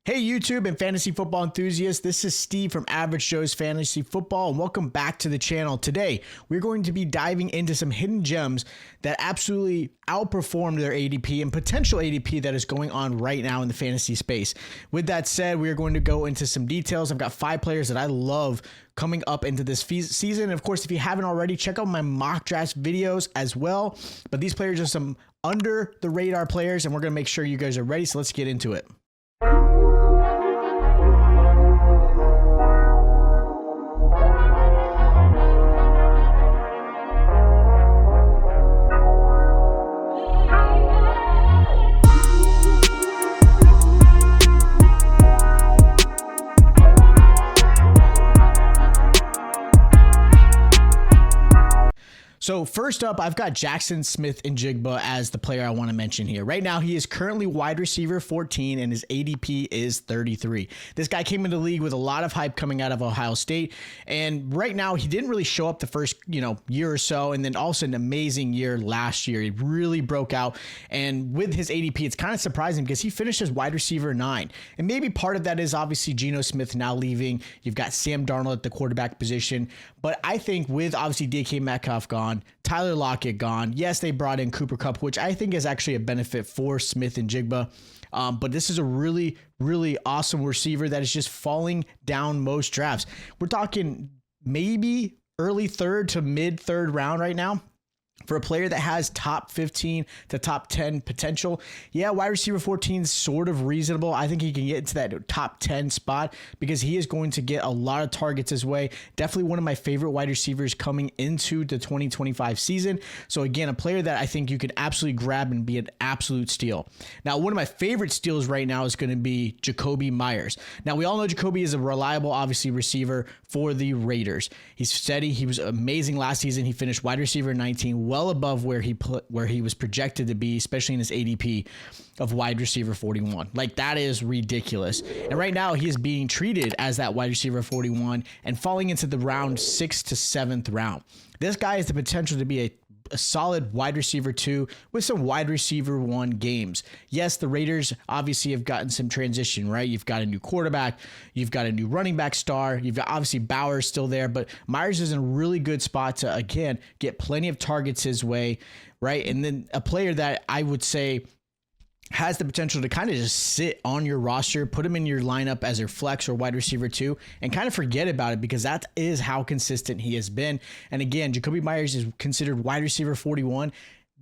Hey YouTube and fantasy football enthusiasts, this is Steve from Average Joe's Fantasy Football and welcome back to the channel. Today, we're going to be diving into some hidden gems that absolutely outperformed their ADP and potential ADP that is going on right now in the fantasy space. With that said, we are going to go into some details. I've got 5 players that I love coming up into this season. And of course, if you haven't already, check out my mock draft videos as well. But these players are some under the radar players and we're going to make sure you guys are ready. So let's get into it. So first up, I've got Jackson Smith-Njigba as the player I want to mention here. Right now, he is currently wide receiver 14 and his ADP is 33. This guy came into the league with a lot of hype coming out of Ohio State. And right now, he didn't really show up the first year or so. And then also an amazing year last year. He really broke out. And with his ADP, it's kind of surprising because he finished as wide receiver 9. And maybe part of that is obviously Geno Smith now leaving. You've got Sam Darnold at the quarterback position. But I think with obviously DK Metcalf gone, Tyler Lockett gone. Yes, they brought in Cooper Kupp, which I think is actually a benefit for Smith-Njigba. But this is a really, really awesome receiver that is just falling down most drafts. We're talking maybe early third to mid third round right now. For a player that has top 15 to top 10 potential, yeah, wide receiver 14 is sort of reasonable. I think he can get into that top 10 spot because he is going to get a lot of targets his way. Definitely one of my favorite wide receivers coming into the 2025 season. So again, a player that I think you could absolutely grab and be an absolute steal. Now, one of my favorite steals right now is going to be Jakobi Meyers. Now, we all know Jakobi is a reliable, obviously, receiver for the Raiders. He's steady. He was amazing last season. He finished wide receiver 19, well above where he was projected to be, especially in his ADP of wide receiver 41. Like, that is ridiculous. And right now he is being treated as that wide receiver 41 and falling into the round 6th to 7th round. This guy has the potential to be a solid wide receiver 2 with some wide receiver 1 games. Yes, the Raiders obviously have gotten some transition, right? You've got a new quarterback, you've got a new running back star, you've got obviously Bowers still there, but Myers is in a really good spot to, again, get plenty of targets his way, right? And then a player that I would say has the potential to kind of just sit on your roster, put him in your lineup as your flex or wide receiver 2, and kind of forget about it because that is how consistent he has been. And again, Jakobi Meyers is considered wide receiver 41.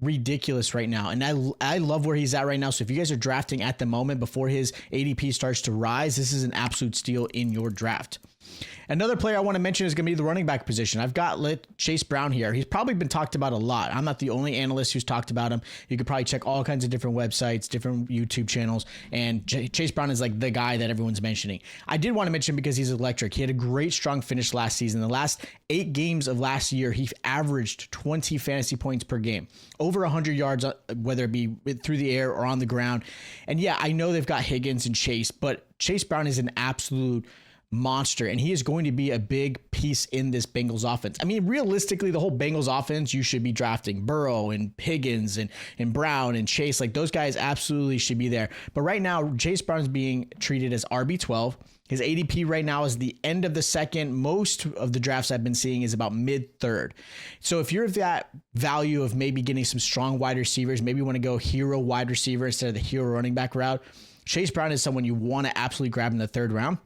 Ridiculous right now. And I love where he's at right now. So if you guys are drafting at the moment before his ADP starts to rise, this is an absolute steal in your draft. Another player I want to mention is going to be the running back position. I've got Chase Brown here. He's probably been talked about a lot. I'm not the only analyst who's talked about him. You could probably check all kinds of different websites, different YouTube channels, and Chase Brown is like the guy that everyone's mentioning. I did want to mention him because he's electric. He had a great strong finish last season. The last 8 games of last year, he averaged 20 fantasy points per game, over 100 yards, whether it be through the air or on the ground. And yeah, I know they've got Higgins and Chase, but Chase Brown is an absolute monster, and he is going to be a big piece in this Bengals offense. I mean, realistically, the whole Bengals offense, you should be drafting Burrow and Higgins and Brown and Chase. Like, those guys absolutely should be there. But right now, Chase Brown is being treated as RB12. His ADP right now is the end of the second. Most of the drafts I've been seeing is about mid-third. So if you're that value of maybe getting some strong wide receivers, maybe you want to go hero wide receiver instead of the hero running back route, Chase Brown is someone you want to absolutely grab in the 3rd round,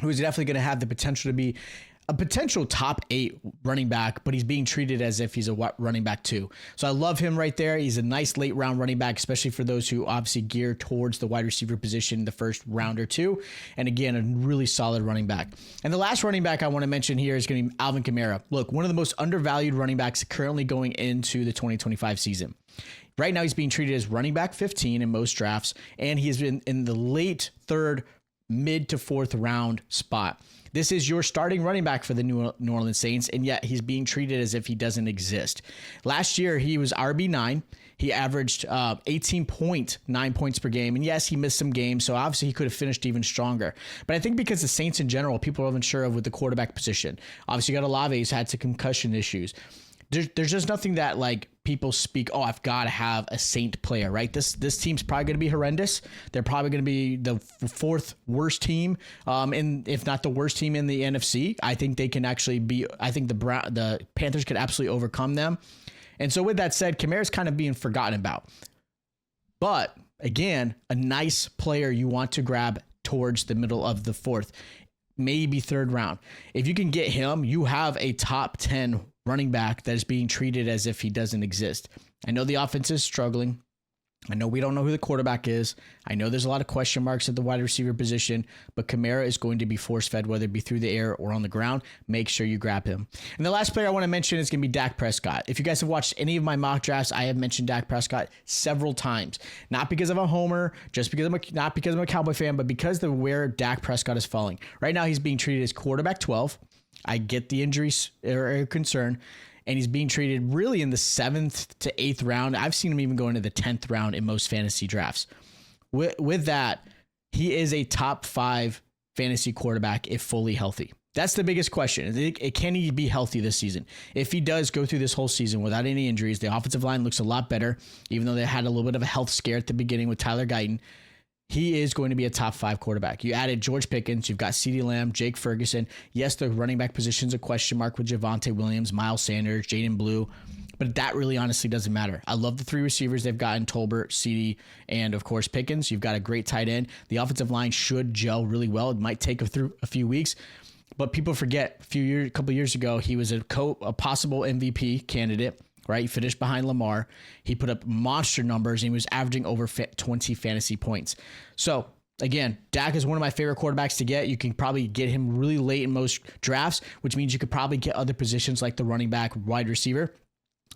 who is definitely going to have the potential to be a potential top 8 running back, but he's being treated as if he's a running back 2. So I love him right there. He's a nice late round running back, especially for those who obviously gear towards the wide receiver position the first round or 2. And again, a really solid running back. And the last running back I want to mention here is going to be Alvin Kamara. Look, one of the most undervalued running backs currently going into the 2025 season. Right now, he's being treated as running back 15 in most drafts, and he has been in the late 3rd, mid to 4th round spot. This is your starting running back for the New Orleans Saints, and yet he's being treated as if he doesn't exist. Last year, he was RB9. He averaged 18.9 points per game. And yes, he missed some games, so obviously he could have finished even stronger. But I think because the Saints in general, people are unsure of with the quarterback position. Obviously, you got Olave, who's had some concussion issues. there's just nothing that like people speak, oh, I've got to have a Saint player, right? This team's probably going to be horrendous. They're probably going to be the fourth worst team, if not the worst team in the NFC. I think they can actually be. I think the Panthers could absolutely overcome them. And so with that said, Kamara's kind of being forgotten about. But again, a nice player you want to grab towards the middle of the fourth, maybe third round. If you can get him, you have a top 10 running back that is being treated as if he doesn't exist. I know the offense is struggling. I know we don't know who the quarterback is. I know there's a lot of question marks at the wide receiver position, but Kamara is going to be force-fed, whether it be through the air or on the ground. Make sure you grab him. And the last player I want to mention is going to be Dak Prescott. If you guys have watched any of my mock drafts, I have mentioned Dak Prescott several times. Not because I'm a homer, not because I'm a Cowboy fan, but because of where Dak Prescott is falling. Right now, he's being treated as quarterback 12. I get the injuries are a concern. And he's being treated really in the 7th to 8th round. I've seen him even go into the 10th round in most fantasy drafts. With that, he is a top 5 fantasy quarterback if fully healthy. That's the biggest question. Can he be healthy this season? If he does go through this whole season without any injuries, the offensive line looks a lot better, even though they had a little bit of a health scare at the beginning with Tyler Guyton. He is going to be a top 5 quarterback. You added George Pickens. You've got CeeDee Lamb, Jake Ferguson. Yes, the running back position's a question mark with Javonte Williams, Miles Sanders, Jaden Blue. But that really honestly doesn't matter. I love the 3 receivers they've got in Tolbert, CeeDee, and of course Pickens. You've got a great tight end. The offensive line should gel really well. It might take a few weeks. But people forget a couple years ago, he was a possible MVP candidate. Right, he finished behind Lamar. He put up monster numbers and he was averaging over 20 fantasy points. So again, Dak is one of my favorite quarterbacks to get. You can probably get him really late in most drafts, which means you could probably get other positions like the running back, wide receiver,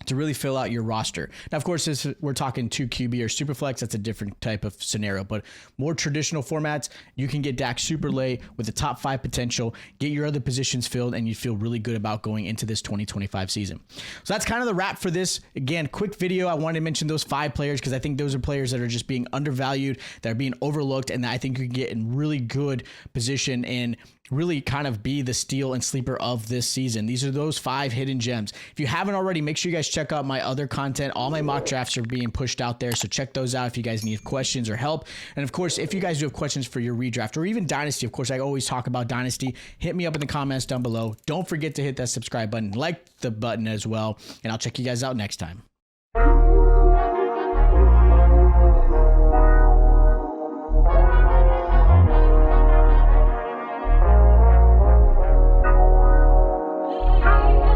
to really fill out your roster. Now, of course, if we're talking 2 QB or Superflex, that's a different type of scenario. But more traditional formats, you can get Dak super late with the top 5 potential, get your other positions filled, and you feel really good about going into this 2025 season. So that's kind of the wrap for this. Again, quick video. I wanted to mention those 5 players because I think those are players that are just being undervalued, that are being overlooked, and that I think you can get in really good position and really kind of be the steal and sleeper of this season. These are those 5 hidden gems. If you haven't already, make sure you guys check out my other content. All my mock drafts are being pushed out there, so check those out if you guys need questions or help. And of course, if you guys do have questions for your redraft or even Dynasty, of course, I always talk about Dynasty. Hit me up in the comments down below. Don't forget to hit that subscribe button, like the button as well, and I'll check you guys out next time.